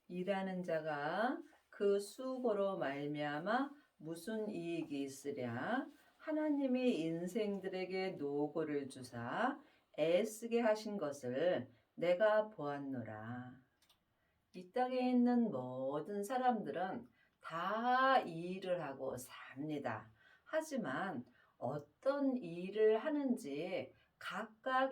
일하는 자가 그 수고로 말미암아 무슨 이익이 있으랴. 하나님이 인생들에게 노고를 주사 애쓰게 하신 것을 내가 보았노라. 이 땅에 있는 모든 사람들은 다 일을 하고 삽니다. 하지만 어떤 일을 하는지 각각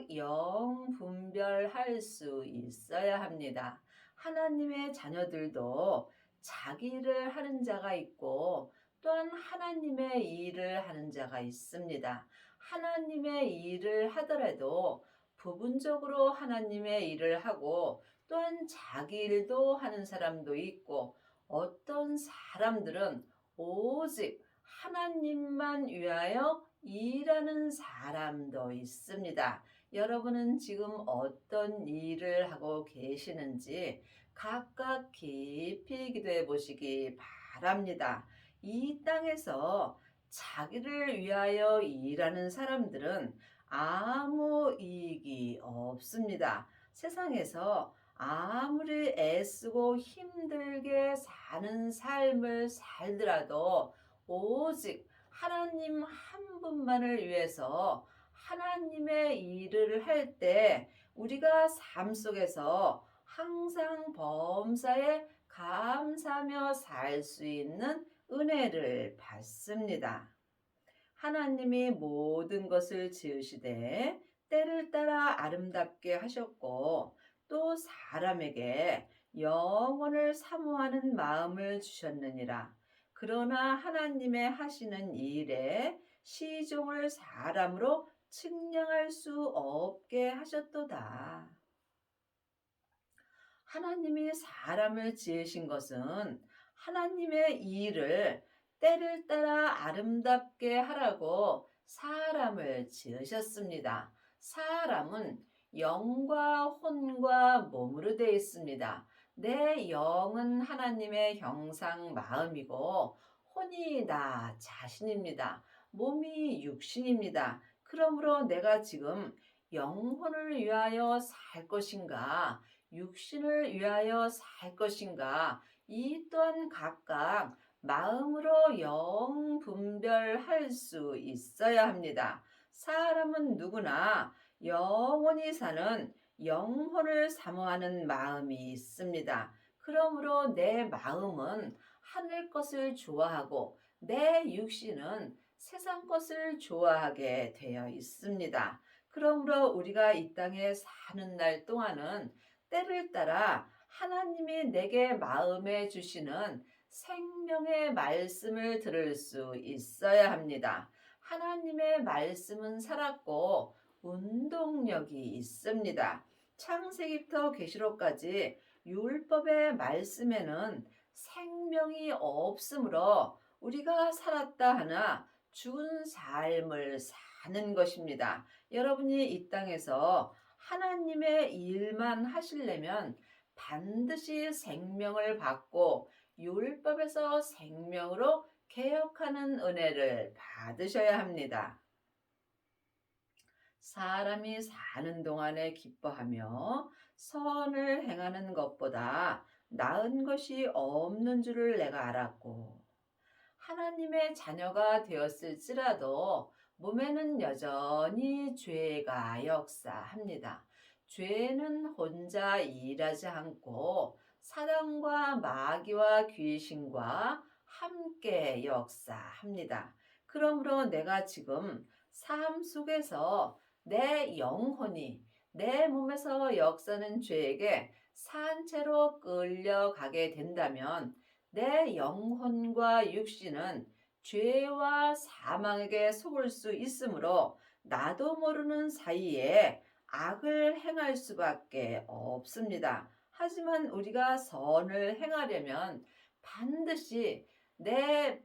분별할 수 있어야 합니다. 하나님의 자녀들도 자기 일을 하는 자가 있고 또한 하나님의 일을 하는 자가 있습니다. 하나님의 일을 하더라도 부분적으로 하나님의 일을 하고 또한 자기 일도 하는 사람도 있고 어떤 사람들은 오직 하나님만 위하여 일하는 사람도 있습니다. 여러분은 지금 어떤 일을 하고 계시는지 각각 깊이 기도해 보시기 바랍니다. 이 땅에서 자기를 위하여 일하는 사람들은 아무 이익이 없습니다. 세상에서 아무리 애쓰고 힘들게 사는 삶을 살더라도 오직 하나님 한 분만을 위해서 하나님의 일을 할 때 우리가 삶 속에서 항상 범사에 감사하며 살 수 있는 은혜를 받습니다. 하나님이 모든 것을 지으시되 때를 따라 아름답게 하셨고 또 사람에게 영혼을 사모하는 마음을 주셨느니라. 그러나 하나님의 하시는 일에 시종을 사람으로 측량할 수 없게 하셨도다. 하나님이 사람을 지으신 것은 하나님의 일을 때를 따라 아름답게 하라고 사람을 지으셨습니다. 사람은 영과 혼과 몸으로 되어 있습니다. 내 영은 하나님의 형상 마음이고 혼이 나 자신입니다. 몸이 육신입니다. 그러므로 내가 지금 영혼을 위하여 살 것인가 육신을 위하여 살 것인가 이 또한 각각 마음으로 분별할 수 있어야 합니다. 사람은 누구나 영원히 사는 영혼을 사모하는 마음이 있습니다. 그러므로 내 마음은 하늘 것을 좋아하고 내 육신은 세상 것을 좋아하게 되어 있습니다. 그러므로 우리가 이 땅에 사는 날 동안은 때를 따라 하나님이 내게 마음에 주시는 생명의 말씀을 들을 수 있어야 합니다. 하나님의 말씀은 살았고 운동력이 있습니다. 창세기부터 계시록까지 율법의 말씀에는 생명이 없으므로 우리가 살았다 하나 죽은 삶을 사는 것입니다. 여러분이 이 땅에서 하나님의 일만 하시려면 반드시 생명을 받고 율법에서 생명으로 개혁하는 은혜를 받으셔야 합니다. 사람이 사는 동안에 기뻐하며 선을 행하는 것보다 나은 것이 없는 줄을 내가 알았고 하나님의 자녀가 되었을지라도 몸에는 여전히 죄가 역사합니다. 죄는 혼자 일하지 않고 사단과 마귀와 귀신과 함께 역사합니다. 그러므로 내가 지금 삶 속에서 내 영혼이 내 몸에서 역사는 죄에게 산채로 끌려가게 된다면 내 영혼과 육신은 죄와 사망에게 속을 수 있으므로 나도 모르는 사이에 악을 행할 수밖에 없습니다. 하지만 우리가 선을 행하려면 반드시 내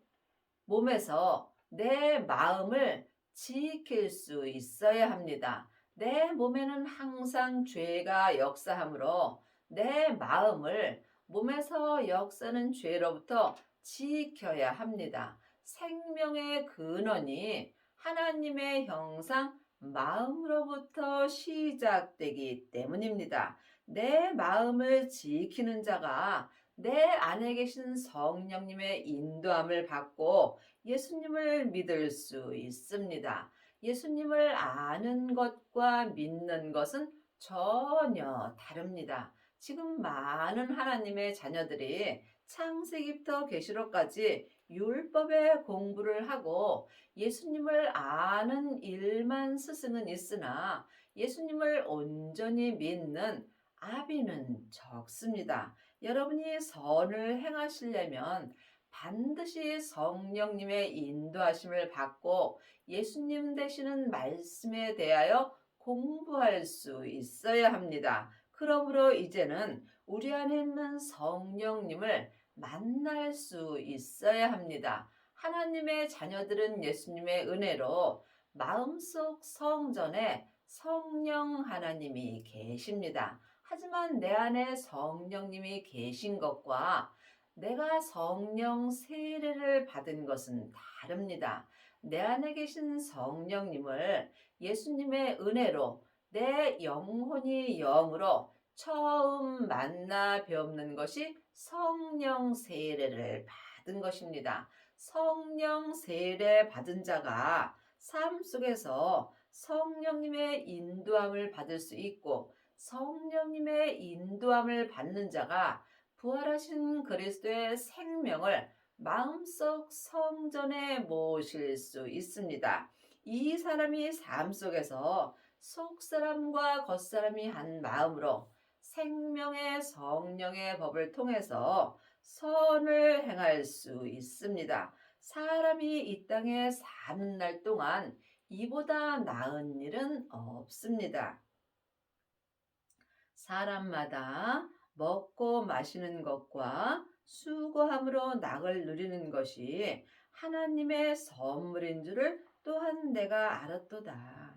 몸에서 내 마음을 지킬 수 있어야 합니다. 내 몸에는 항상 죄가 역사하므로 내 마음을 몸에서 역사는 죄로부터 지켜야 합니다. 생명의 근원이 하나님의 형상 마음으로부터 시작되기 때문입니다. 내 마음을 지키는 자가 내 안에 계신 성령님의 인도함을 받고 예수님을 믿을 수 있습니다. 예수님을 아는 것과 믿는 것은 전혀 다릅니다. 지금 많은 하나님의 자녀들이 창세기부터 계시록까지 율법의 공부를 하고 예수님을 아는 일만 스승은 있으나 예수님을 온전히 믿는 아비는 적습니다. 여러분이 선을 행하시려면 반드시 성령님의 인도하심을 받고 예수님 되시는 말씀에 대하여 공부할 수 있어야 합니다. 그러므로 이제는 우리 안에 있는 성령님을 만날 수 있어야 합니다. 하나님의 자녀들은 예수님의 은혜로 마음속 성전에 성령 하나님이 계십니다. 하지만 내 안에 성령님이 계신 것과 내가 성령 세례를 받은 것은 다릅니다. 내 안에 계신 성령님을 예수님의 은혜로 내 영혼이 영으로 처음 만나 뵙는 것이 성령 세례를 받은 것입니다. 성령 세례 받은 자가 삶 속에서 성령님의 인도함을 받을 수 있고 성령님의 인도함을 받는 자가 부활하신 그리스도의 생명을 마음속 성전에 모실 수 있습니다. 이 사람이 삶 속에서 속사람과 겉사람이 한 마음으로 생명의 성령의 법을 통해서 선을 행할 수 있습니다. 사람이 이 땅에 사는 날 동안 이보다 나은 일은 없습니다. 사람마다 먹고 마시는 것과 수고함으로 낙을 누리는 것이 하나님의 선물인 줄을 또한 내가 알았도다.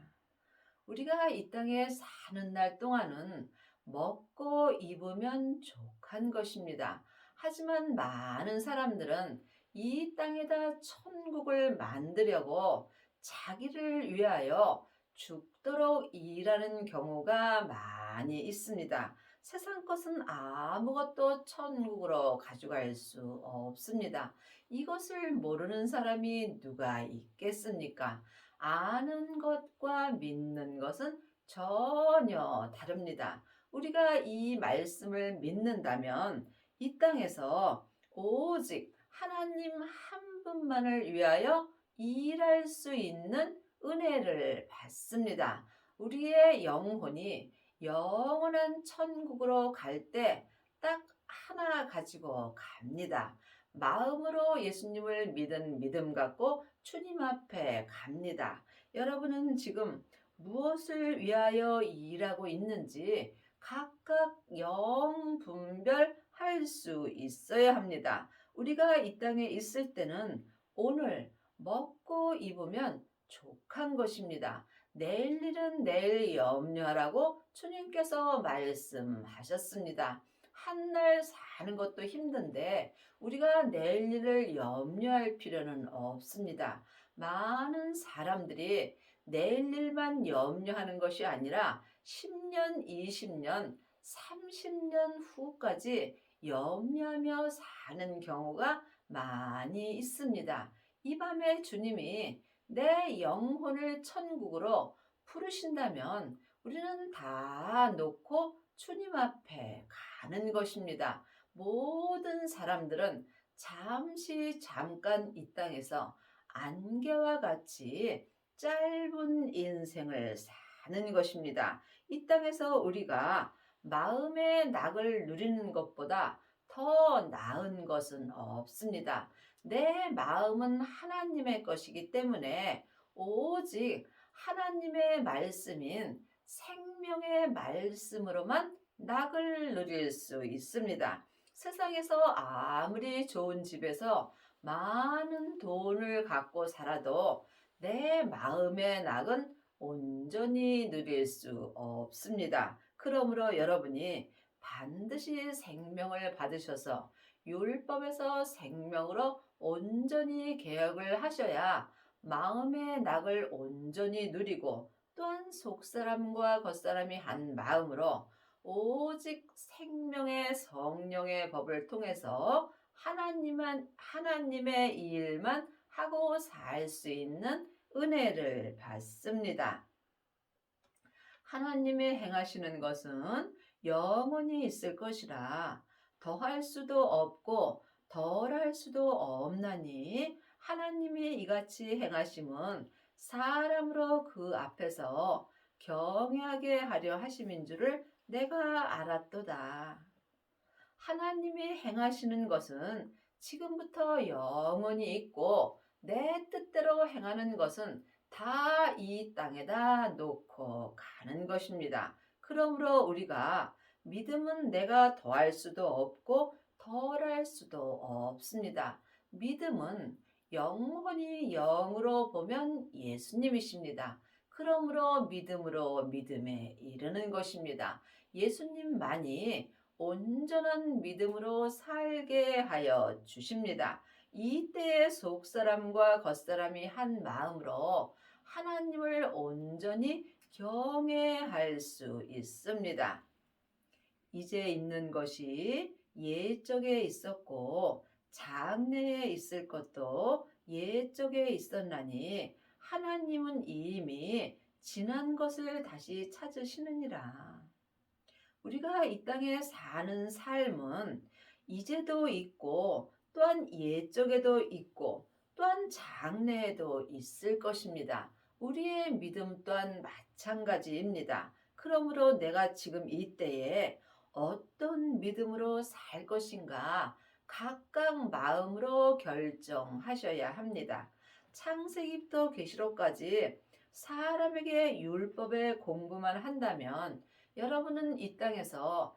우리가 이 땅에 사는 날 동안은 먹고 입으면 족한 것입니다. 하지만 많은 사람들은 이 땅에다 천국을 만들려고 자기를 위하여 죽도록 일하는 경우가 많이 있습니다. 세상 것은 아무것도 천국으로 가져갈 수 없습니다. 이것을 모르는 사람이 누가 있겠습니까? 아는 것과 믿는 것은 전혀 다릅니다. 우리가 이 말씀을 믿는다면 이 땅에서 오직 하나님 한 분만을 위하여 일할 수 있는 은혜를 받습니다. 우리의 영혼이 영원한 천국으로 갈 때 딱 하나 가지고 갑니다. 마음으로 예수님을 믿은 믿음 갖고 주님 앞에 갑니다. 여러분은 지금 무엇을 위하여 일하고 있는지 각각 분별할 수 있어야 합니다. 우리가 이 땅에 있을 때는 오늘 먹고 입으면 족한 것입니다. 내일 일은 내일 염려하라고 주님께서 말씀하셨습니다. 한 날 사는 것도 힘든데 우리가 내일 일을 염려할 필요는 없습니다. 많은 사람들이 내일 일만 염려하는 것이 아니라 10년, 20년, 30년 후까지 염려하며 사는 경우가 많이 있습니다. 이 밤에 주님이 내 영혼을 천국으로 부르신다면 우리는 다 놓고 주님 앞에 가는 것입니다. 모든 사람들은 잠깐 이 땅에서 안개와 같이 짧은 인생을 사는 것입니다. 이 땅에서 우리가 마음의 낙을 누리는 것보다 더 나은 것은 없습니다. 내 마음은 하나님의 것이기 때문에 오직 하나님의 말씀인 생명의 말씀으로만 낙을 누릴 수 있습니다. 세상에서 아무리 좋은 집에서 많은 돈을 갖고 살아도 내 마음의 낙은 온전히 누릴 수 없습니다. 그러므로 여러분이 반드시 생명을 받으셔서 율법에서 생명으로 온전히 개혁을 하셔야 마음의 낙을 온전히 누리고 또한 속사람과 겉사람이 한 마음으로 오직 생명의 성령의 법을 통해서 하나님의 일만 하고 살 수 있는 은혜를 받습니다. 하나님이 행하시는 것은 영원히 있을 것이라 더할 수도 없고 덜할 수도 없나니 하나님이 이같이 행하심은 사람으로 그 앞에서 경외하게 하려 하심인 줄을 내가 알았도다. 하나님이 행하시는 것은 지금부터 영원히 있고 내 뜻대로 행하는 것은 다 이 땅에다 놓고 가는 것입니다. 그러므로 우리가 믿음은 내가 더할 수도 없고 덜할 수도 없습니다. 믿음은 영원히 영으로 보면 예수님이십니다. 그러므로 믿음으로 믿음에 이르는 것입니다. 예수님만이 온전한 믿음으로 살게 하여 주십니다. 이때의 속사람과 겉사람이 한 마음으로 하나님을 온전히 경외할 수 있습니다. 이제 있는 것이 옛적에 있었고 장래에 있을 것도 옛적에 있었나니 하나님은 이미 지난 것을 다시 찾으시느니라. 우리가 이 땅에 사는 삶은 이제도 있고 또한 옛적에도 있고 또한 장래에도 있을 것입니다. 우리의 믿음 또한 마찬가지입니다. 그러므로 내가 지금 이때에 어떤 믿음으로 살 것인가 각각 마음으로 결정하셔야 합니다. 창세기부터 계시록까지 사람에게 율법의 공부만 한다면 여러분은 이 땅에서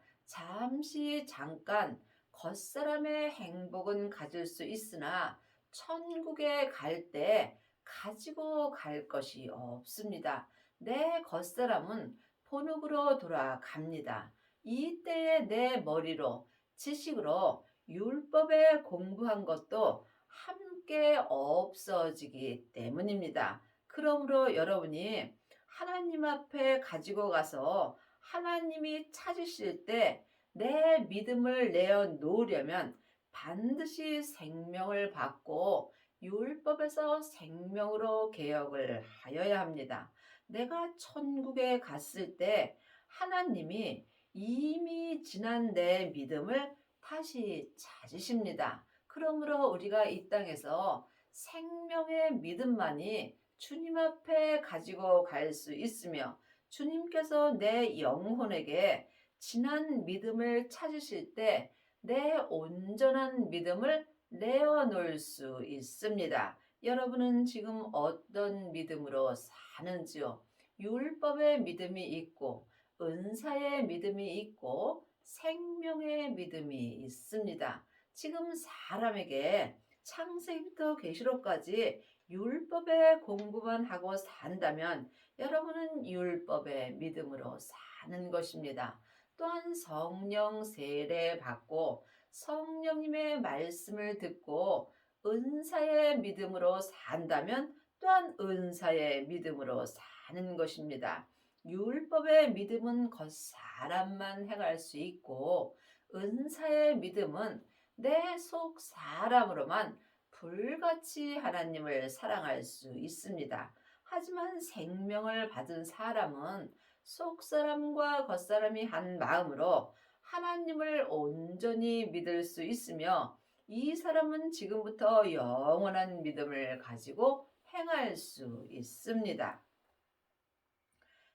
잠깐 겉사람의 행복은 가질 수 있으나 천국에 갈 때 가지고 갈 것이 없습니다. 내 겉사람은 본흙으로 돌아갑니다. 이때에 내 머리로 지식으로 율법에 공부한 것도 함께 없어지기 때문입니다. 그러므로 여러분이 하나님 앞에 가지고 가서 하나님이 찾으실 때 내 믿음을 내어놓으려면 반드시 생명을 받고 율법에서 생명으로 개혁을 하여야 합니다. 내가 천국에 갔을 때 하나님이 이미 지난 내 믿음을 다시 찾으십니다. 그러므로 우리가 이 땅에서 생명의 믿음만이 주님 앞에 가지고 갈 수 있으며 주님께서 내 영혼에게 진한 믿음을 찾으실 때 내 온전한 믿음을 내어놓을 수 있습니다. 여러분은 지금 어떤 믿음으로 사는지요? 율법의 믿음이 있고 은사의 믿음이 있고 생명의 믿음이 있습니다. 지금 사람에게 창세기부터 계시록까지 율법의 공부만 하고 산다면 여러분은 율법의 믿음으로 사는 것입니다. 또한 성령 세례 받고 성령님의 말씀을 듣고 은사의 믿음으로 산다면 또한 은사의 믿음으로 사는 것입니다. 율법의 믿음은 겉사람만 행할 수 있고 은사의 믿음은 내 속 사람으로만 불같이 하나님을 사랑할 수 있습니다. 하지만 생명을 받은 사람은 속사람과 겉사람이 한 마음으로 하나님을 온전히 믿을 수 있으며 이 사람은 지금부터 영원한 믿음을 가지고 행할 수 있습니다.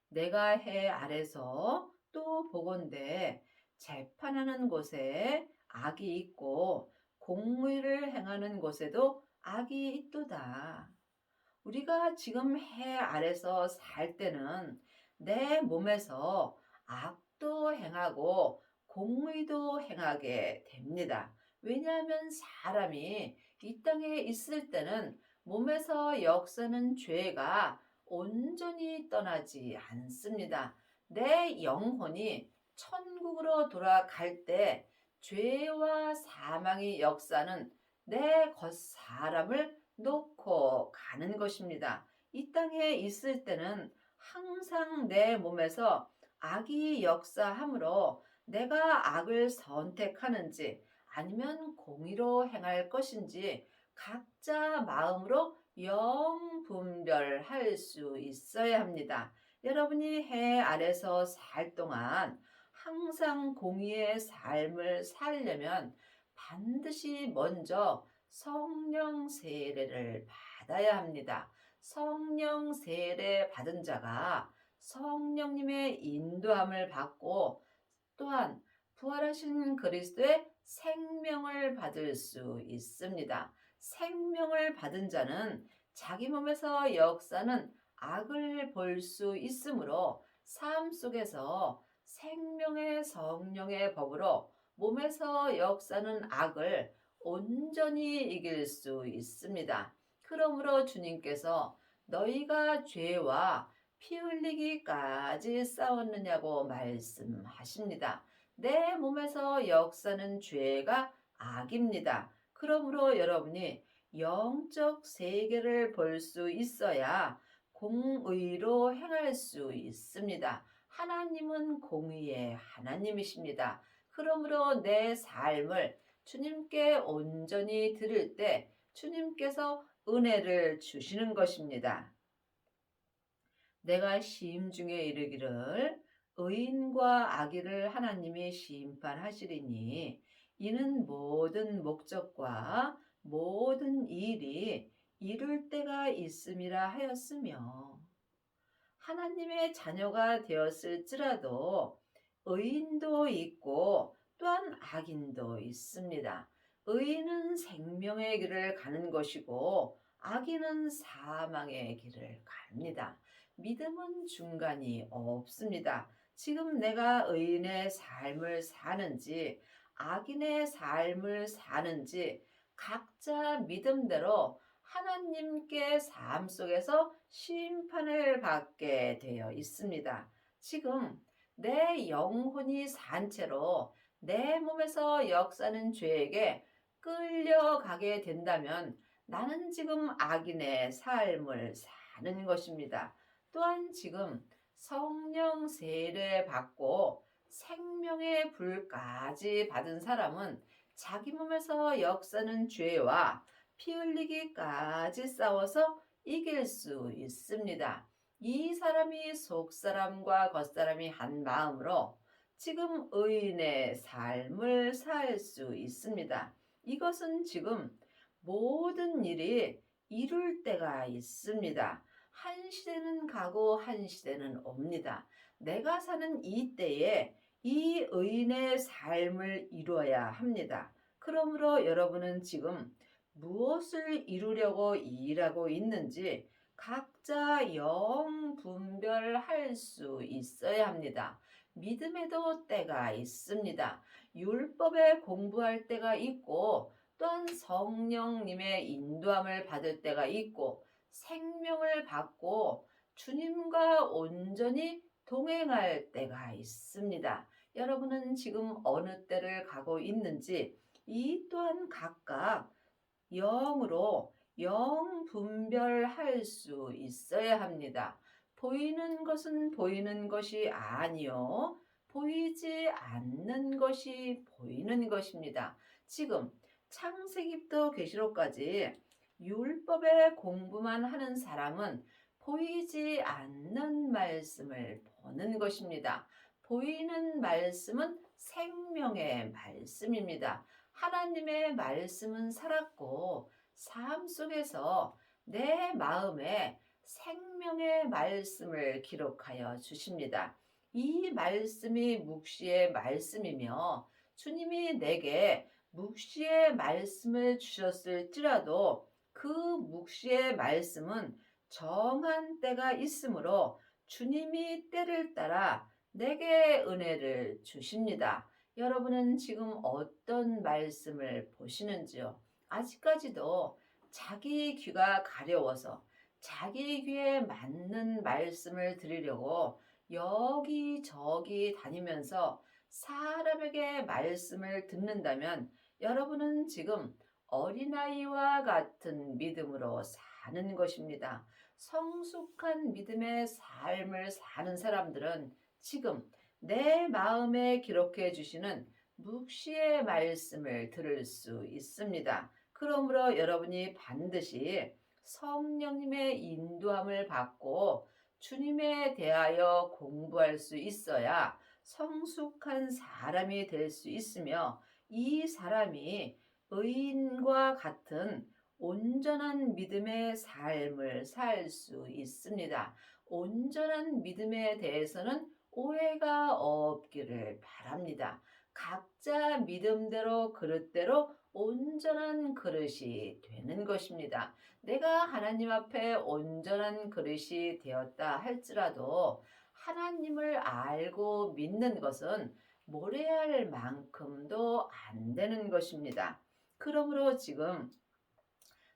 내가 해 아래서 또 보건대 재판하는 곳에 악이 있고 공의를 행하는 곳에도 악이 있도다. 우리가 지금 해 아래서 살 때는 내 몸에서 악도 행하고 공의도 행하게 됩니다. 왜냐하면 사람이 이 땅에 있을 때는 몸에서 역사는 죄가 온전히 떠나지 않습니다. 내 영혼이 천국으로 돌아갈 때 죄와 사망의 역사는 내 겉사람을 놓고 가는 것입니다. 이 땅에 있을 때는 항상 내 몸에서 악이 역사하므로 내가 악을 선택하는지 아니면 공의로 행할 것인지 각자 마음으로 영분별할 수 있어야 합니다. 여러분이 해 아래서 살 동안 항상 공의의 삶을 살려면 반드시 먼저 성령 세례를 받아야 합니다. 성령 세례 받은 자가 성령님의 인도함을 받고 또한 부활하신 그리스도의 생명을 받을 수 있습니다. 생명을 받은 자는 자기 몸에서 역사는 악을 볼 수 있으므로 삶 속에서 생명의 성령의 법으로 몸에서 역사는 악을 온전히 이길 수 있습니다. 그러므로 주님께서 너희가 죄와 피 흘리기까지 싸웠느냐고 말씀하십니다. 내 몸에서 역사는 죄가 악입니다. 그러므로 여러분이 영적 세계를 볼 수 있어야 공의로 행할 수 있습니다. 하나님은 공의의 하나님이십니다. 그러므로 내 삶을 주님께 온전히 드릴 때 주님께서 은혜를 주시는 것입니다. 내가 시임중에 이르기를 의인과 악인을 하나님이 심판하시리니 이는 모든 목적과 모든 일이 이룰 때가 있음이라 하였으며 하나님의 자녀가 되었을지라도 의인도 있고 또한 악인도 있습니다. 의인은 생명의 길을 가는 것이고 악인은 사망의 길을 갑니다. 믿음은 중간이 없습니다. 지금 내가 의인의 삶을 사는지 악인의 삶을 사는지 각자 믿음대로 하나님께 삶 속에서 심판을 받게 되어 있습니다. 지금 내 영혼이 산 채로 내 몸에서 역사는 죄에게 끌려가게 된다면 나는 지금 악인의 삶을 사는 것입니다. 또한 지금 성령 세례 받고 생명의 불까지 받은 사람은 자기 몸에서 역사는 죄와 피 흘리기까지 싸워서 이길 수 있습니다. 이 사람이 속사람과 겉사람이 한 마음으로 지금 의인의 삶을 살 수 있습니다. 이것은 지금 모든 일이 이룰 때가 있습니다. 한 시대는 가고 한 시대는 옵니다. 내가 사는 이 때에 이 의인의 삶을 이루어야 합니다. 그러므로 여러분은 지금 무엇을 이루려고 일하고 있는지 각자 영 분별할 수 있어야 합니다. 믿음에도 때가 있습니다. 율법에 공부할 때가 있고 또한 성령님의 인도함을 받을 때가 있고 생명을 받고 주님과 온전히 동행할 때가 있습니다. 여러분은 지금 어느 때를 가고 있는지 이 또한 각각 영으로 영 분별할 수 있어야 합니다. 보이는 것은 보이는 것이 아니요. 보이지 않는 것이 보이는 것입니다. 지금 창세기부터 계시록까지 율법의 공부만 하는 사람은 보이지 않는 말씀을 보는 것입니다. 보이는 말씀은 생명의 말씀입니다. 하나님의 말씀은 살았고 삶 속에서 내 마음에 생명의 말씀을 기록하여 주십니다. 이 말씀이 묵시의 말씀이며 주님이 내게 묵시의 말씀을 주셨을지라도 그 묵시의 말씀은 정한 때가 있으므로 주님이 때를 따라 내게 은혜를 주십니다. 여러분은 지금 어떤 말씀을 보시는지요? 아직까지도 자기 귀가 가려워서 자기 귀에 맞는 말씀을 들으려고 여기저기 다니면서 사람에게 말씀을 듣는다면 여러분은 지금 어린아이와 같은 믿음으로 사는 것입니다. 성숙한 믿음의 삶을 사는 사람들은 지금 내 마음에 기록해 주시는 묵시의 말씀을 들을 수 있습니다. 그러므로 여러분이 반드시 성령님의 인도함을 받고 주님에 대하여 공부할 수 있어야 성숙한 사람이 될 수 있으며, 이 사람이 의인과 같은 온전한 믿음의 삶을 살 수 있습니다. 온전한 믿음에 대해서는 오해가 없기를 바랍니다. 각자 믿음대로 그릇대로 온전한 그릇이 되는 것입니다. 내가 하나님 앞에 온전한 그릇이 되었다 할지라도 하나님을 알고 믿는 것은 모래알 만큼도 안 되는 것입니다. 그러므로 지금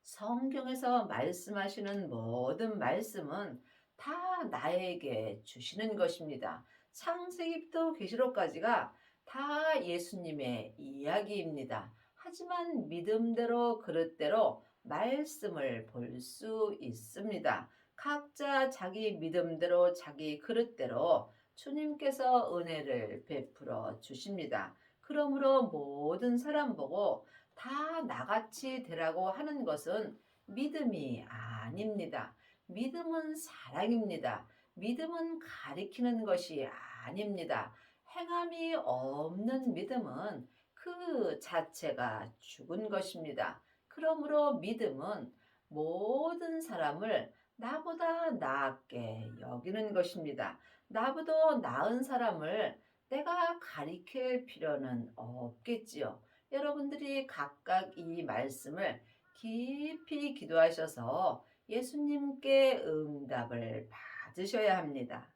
성경에서 말씀하시는 모든 말씀은 다 나에게 주시는 것입니다. 창세기부터 계시록까지가 다 예수님의 이야기입니다. 하지만 믿음대로 그릇대로 말씀을 볼 수 있습니다. 각자 자기 믿음대로 자기 그릇대로 주님께서 은혜를 베풀어 주십니다. 그러므로 모든 사람 보고 다 나같이 되라고 하는 것은 믿음이 아닙니다. 믿음은 사랑입니다. 믿음은 가리키는 것이 아닙니다. 행함이 없는 믿음은 그 자체가 죽은 것입니다. 그러므로 믿음은 모든 사람을 나보다 낫게 여기는 것입니다. 나보다 나은 사람을 내가 가리킬 필요는 없겠지요. 여러분들이 각각 이 말씀을 깊이 기도하셔서 예수님께 응답을 받으셔야 합니다.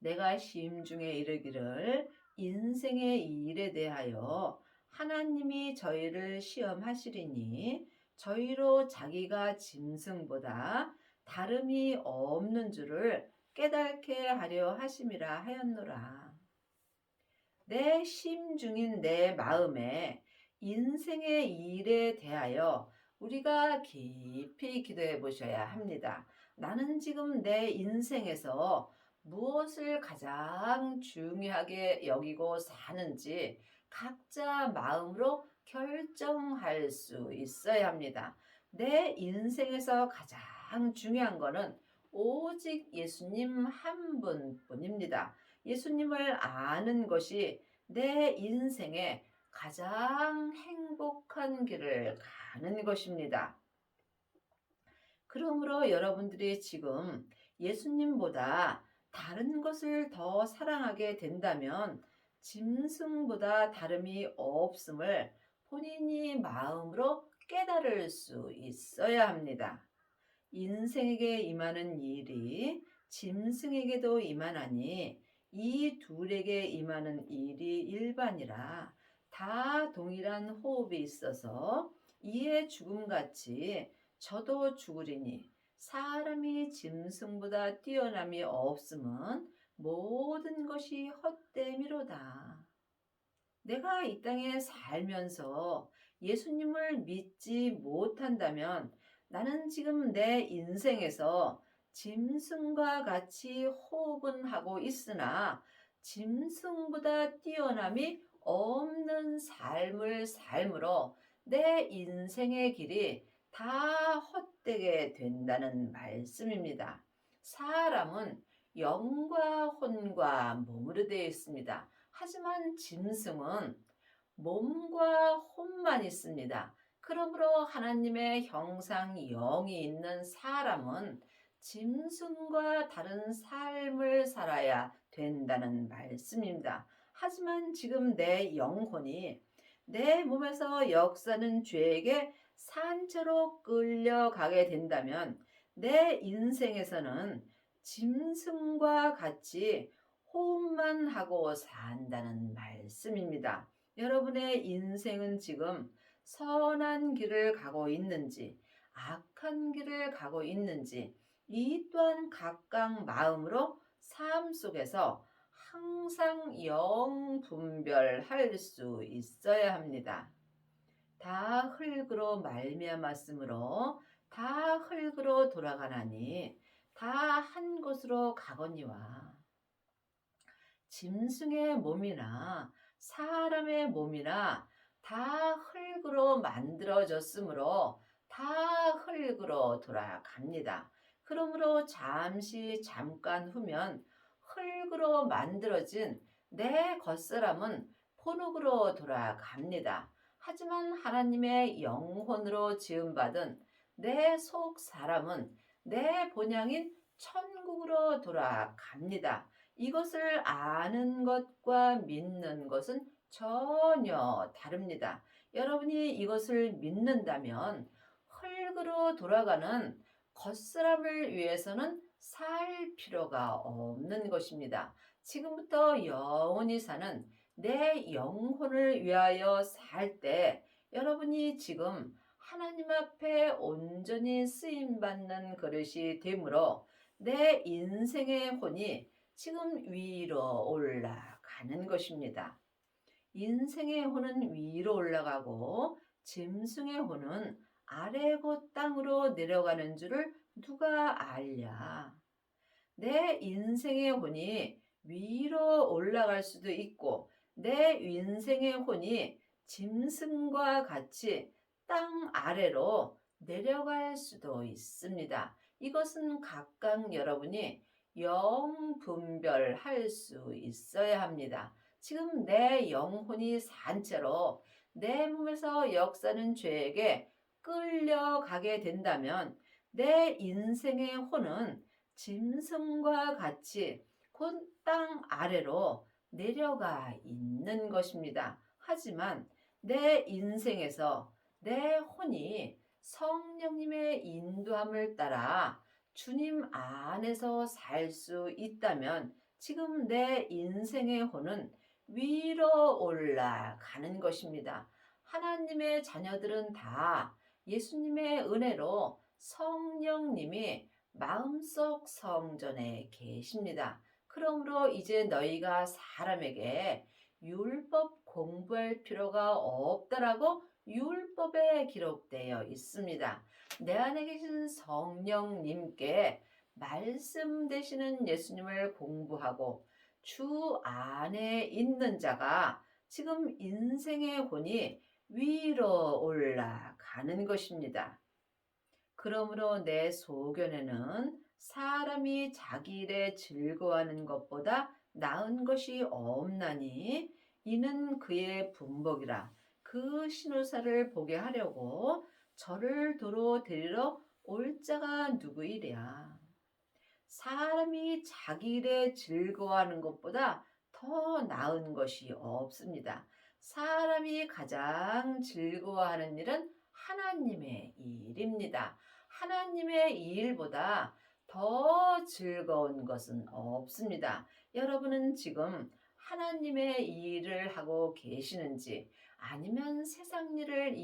내가 심중에 이르기를 인생의 일에 대하여 하나님이 저희를 시험하시리니 저희로 자기가 짐승보다 다름이 없는 줄을 깨닫게 하려 하심이라 하였노라. 내 심중인 내 마음에 인생의 일에 대하여 우리가 깊이 기도해 보셔야 합니다. 나는 지금 내 인생에서 무엇을 가장 중요하게 여기고 사는지 각자 마음으로 결정할 수 있어야 합니다. 내 인생에서 가장 중요한 것은 오직 예수님 한 분뿐입니다. 예수님을 아는 것이 내 인생의 가장 행복한 길을 가는 것입니다. 그러므로 여러분들이 지금 예수님보다 다른 것을 더 사랑하게 된다면 짐승보다 다름이 없음을 본인이 마음으로 깨달을 수 있어야 합니다. 인생에게 임하는 일이 짐승에게도 임하나니 이 둘에게 임하는 일이 일반이라 다 동일한 호흡이 있어서 이에 죽음같이 저도 죽으리니 사람이 짐승보다 뛰어남이 없음은 모든 것이 헛됨이로다. 내가 이 땅에 살면서 예수님을 믿지 못한다면 나는 지금 내 인생에서 짐승과 같이 호흡은 하고 있으나 짐승보다 뛰어남이 없는 삶을 삶으로 내 인생의 길이 다 헛되게 된다는 말씀입니다. 사람은 영과 혼과 몸으로 되어 있습니다. 하지만 짐승은 몸과 혼만 있습니다. 그러므로 하나님의 형상 영이 있는 사람은 짐승과 다른 삶을 살아야 된다는 말씀입니다. 하지만 지금 내 영혼이 내 몸에서 역사는 죄에게 산채로 끌려가게 된다면 내 인생에서는 짐승과 같이 호흡만 하고 산다는 말씀입니다. 여러분의 인생은 지금 선한 길을 가고 있는지 악한 길을 가고 있는지 이 또한 각각 마음으로 삶 속에서 항상 영 분별할 수 있어야 합니다. 다 흙으로 말미암았으므로 다 흙으로 돌아가나니 다 한 곳으로 가거니와 짐승의 몸이나 사람의 몸이나 다 흙으로 만들어졌으므로 다 흙으로 돌아갑니다. 그러므로 잠깐 후면 흙으로 만들어진 내 겉사람은 본흙으로 돌아갑니다. 하지만 하나님의 영혼으로 지음받은 내 속 사람은 내 본향인 천국으로 돌아갑니다. 이것을 아는 것과 믿는 것은 전혀 다릅니다. 여러분이 이것을 믿는다면 흙으로 돌아가는 겉사람을 위해서는 살 필요가 없는 것입니다. 지금부터 영원히 사는 내 영혼을 위하여 살 때 여러분이 지금 하나님 앞에 온전히 쓰임받는 그릇이 되므로 내 인생의 혼이 지금 위로 올라가는 것입니다. 인생의 혼은 위로 올라가고 짐승의 혼은 아래 곧 땅으로 내려가는 줄을 누가 알랴? 내 인생의 혼이 위로 올라갈 수도 있고 내 인생의 혼이 짐승과 같이 땅 아래로 내려갈 수도 있습니다. 이것은 각각 여러분이 영분별할 수 있어야 합니다. 지금 내 영혼이 산 채로 내 몸에서 역사는 죄에게 끌려가게 된다면 내 인생의 혼은 짐승과 같이 곧 땅 아래로 내려가 있는 것입니다. 하지만 내 인생에서 내 혼이 성령님의 인도함을 따라 주님 안에서 살 수 있다면 지금 내 인생의 혼은 위로 올라가는 것입니다. 하나님의 자녀들은 다 예수님의 은혜로 성령님이 마음속 성전에 계십니다. 그러므로 이제 너희가 사람에게 율법 공부할 필요가 없다라고 율법에 기록되어 있습니다. 내 안에 계신 성령님께 말씀 되시는 예수님을 공부하고 주 안에 있는 자가 지금 인생의 혼이 위로 올라가는 것입니다. 그러므로 내 소견에는 사람이 자기 일에 즐거워하는 것보다 나은 것이 없나니 이는 그의 분복이라. 그 신우사를 보게 하려고 저를 도로 데리러 올 자가 누구이랴. 사람이 자기 일에 즐거워하는 것보다 더 나은 것이 없습니다. 사람이 가장 즐거워하는 일은 하나님의 일입니다. 하나님의 일보다 더 즐거운 것은 없습니다. 여러분은 지금 하나님의 일을 하고 계시는지 아니면 세상의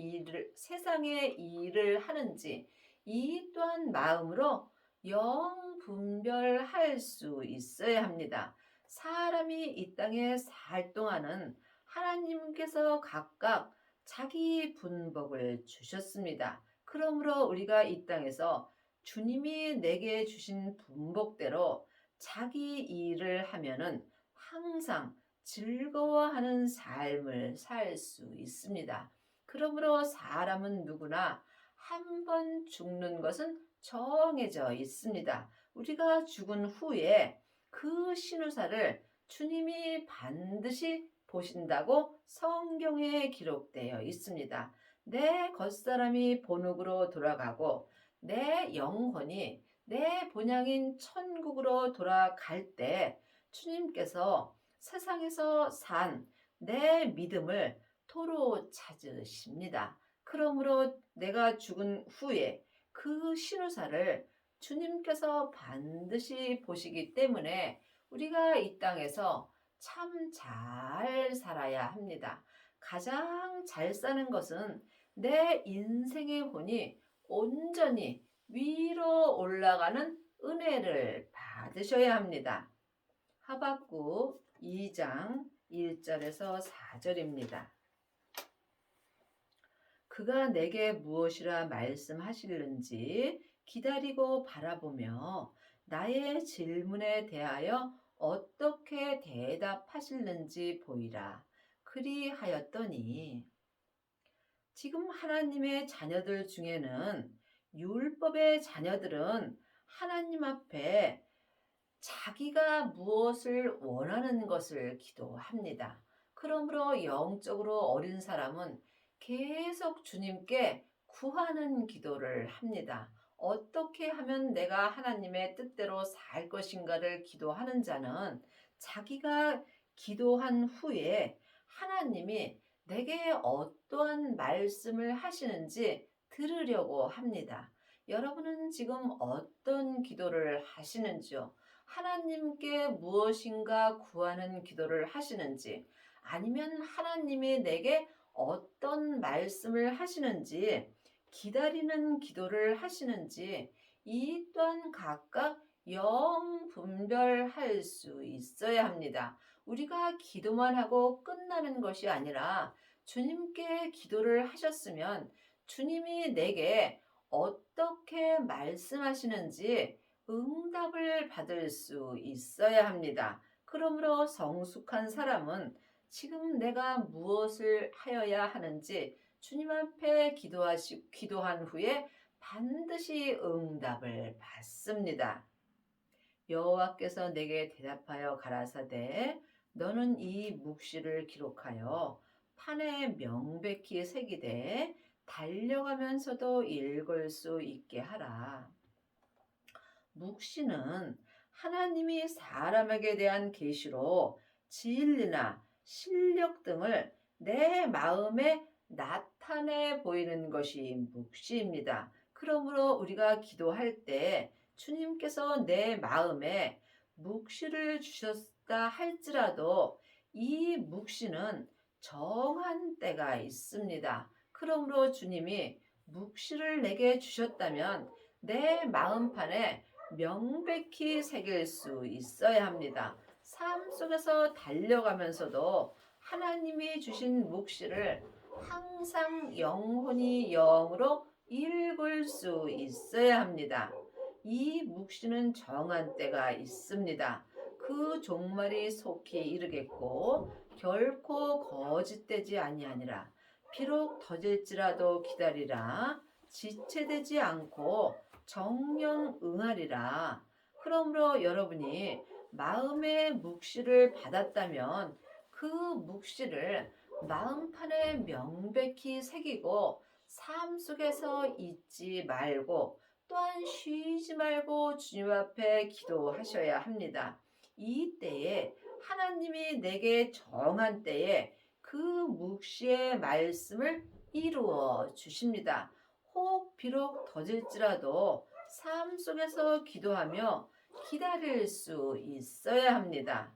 일을 하는지 이 또한 마음으로 영분별할 수 있어야 합니다. 사람이 이 땅에 살 동안은 하나님께서 각각 자기 분복을 주셨습니다. 그러므로 우리가 이 땅에서 주님이 내게 주신 분복대로 자기 일을 하면은 항상 즐거워하는 삶을 살 수 있습니다. 그러므로 사람은 누구나 한 번 죽는 것은 정해져 있습니다. 우리가 죽은 후에 그 신우사를 주님이 반드시 보신다고 성경에 기록되어 있습니다. 내 겉사람이 본흙으로 돌아가고 내 영혼이 내 본향인 천국으로 돌아갈 때 주님께서 세상에서 산 내 믿음을 도로 찾으십니다. 그러므로 내가 죽은 후에 그 신우사를 주님께서 반드시 보시기 때문에 우리가 이 땅에서 참 잘 살아야 합니다. 가장 잘 사는 것은 내 인생의 혼이 온전히 위로 올라가는 은혜를 받으셔야 합니다. 하박국 2장 1절에서 4절입니다. 그가 내게 무엇이라 말씀하실는지 기다리고 바라보며 나의 질문에 대하여 어떻게 대답하실는지 보이라. 그리하였더니 지금 하나님의 자녀들 중에는 율법의 자녀들은 하나님 앞에 자기가 무엇을 원하는 것을 기도합니다. 그러므로 영적으로 어린 사람은 계속 주님께 구하는 기도를 합니다. 어떻게 하면 내가 하나님의 뜻대로 살 것인가를 기도하는 자는 자기가 기도한 후에 하나님이 내게 어떠한 말씀을 하시는지 들으려고 합니다. 여러분은 지금 어떤 기도를 하시는지요? 하나님께 무엇인가 구하는 기도를 하시는지, 아니면 하나님이 내게 어떤 말씀을 하시는지 기다리는 기도를 하시는지, 이 또한 각각 영 분별할 수 있어야 합니다. 우리가 기도만 하고 끝나는 것이 아니라 주님께 기도를 하셨으면 주님이 내게 어떻게 말씀하시는지 응답을 받을 수 있어야 합니다. 그러므로 성숙한 사람은 지금 내가 무엇을 하여야 하는지 주님 앞에 기도한 후에 반드시 응답을 받습니다. 여호와께서 내게 대답하여 가라사대 너는 이 묵시를 기록하여 판에 명백히 새기되 달려가면서도 읽을 수 있게 하라. 묵시는 하나님이 사람에게 대한 계시로 진리나 실력 등을 내 마음에 나타내 보이는 것이 묵시입니다. 그러므로 우리가 기도할 때 주님께서 내 마음에 묵시를 주셨다 할지라도 이 묵시는 정한 때가 있습니다. 그러므로 주님이 묵시를 내게 주셨다면 내 마음판에 명백히 새길 수 있어야 합니다. 삶 속에서 달려가면서도 하나님이 주신 묵시를 항상 영혼이 영으로 읽을 수 있어야 합니다. 이 묵시는 정한 때가 있습니다. 그 종말이 속히 이르겠고 결코 거짓되지 아니하니라. 비록 더딜지라도 기다리라. 지체되지 않고 정령 응하리라. 그러므로 여러분이 마음의 묵시를 받았다면 그 묵시를 마음판에 명백히 새기고 삶 속에서 잊지 말고 또한 쉬지 말고 주님 앞에 기도하셔야 합니다. 이 때에 하나님이 내게 정한 때에 그 묵시의 말씀을 이루어 주십니다. 혹 비록 더딜지라도 삶 속에서 기도하며 기다릴 수 있어야 합니다.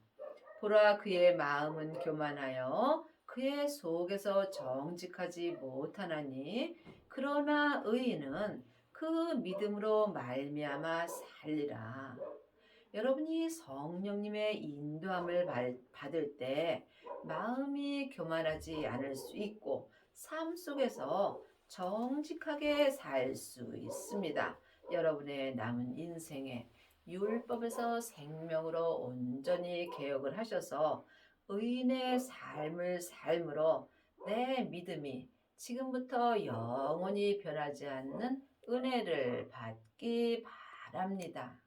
보라 그의 마음은 교만하여 그의 속에서 정직하지 못하나니 그러나 의인은 그 믿음으로 말미암아 살리라. 여러분이 성령님의 인도함을 받을 때 마음이 교만하지 않을 수 있고 삶 속에서 정직하게 살 수 있습니다. 여러분의 남은 인생에 율법에서 생명으로 온전히 개혁을 하셔서 의인의 삶을 삶으로 내 믿음이 지금부터 영원히 변하지 않는 은혜를 받기 바랍니다.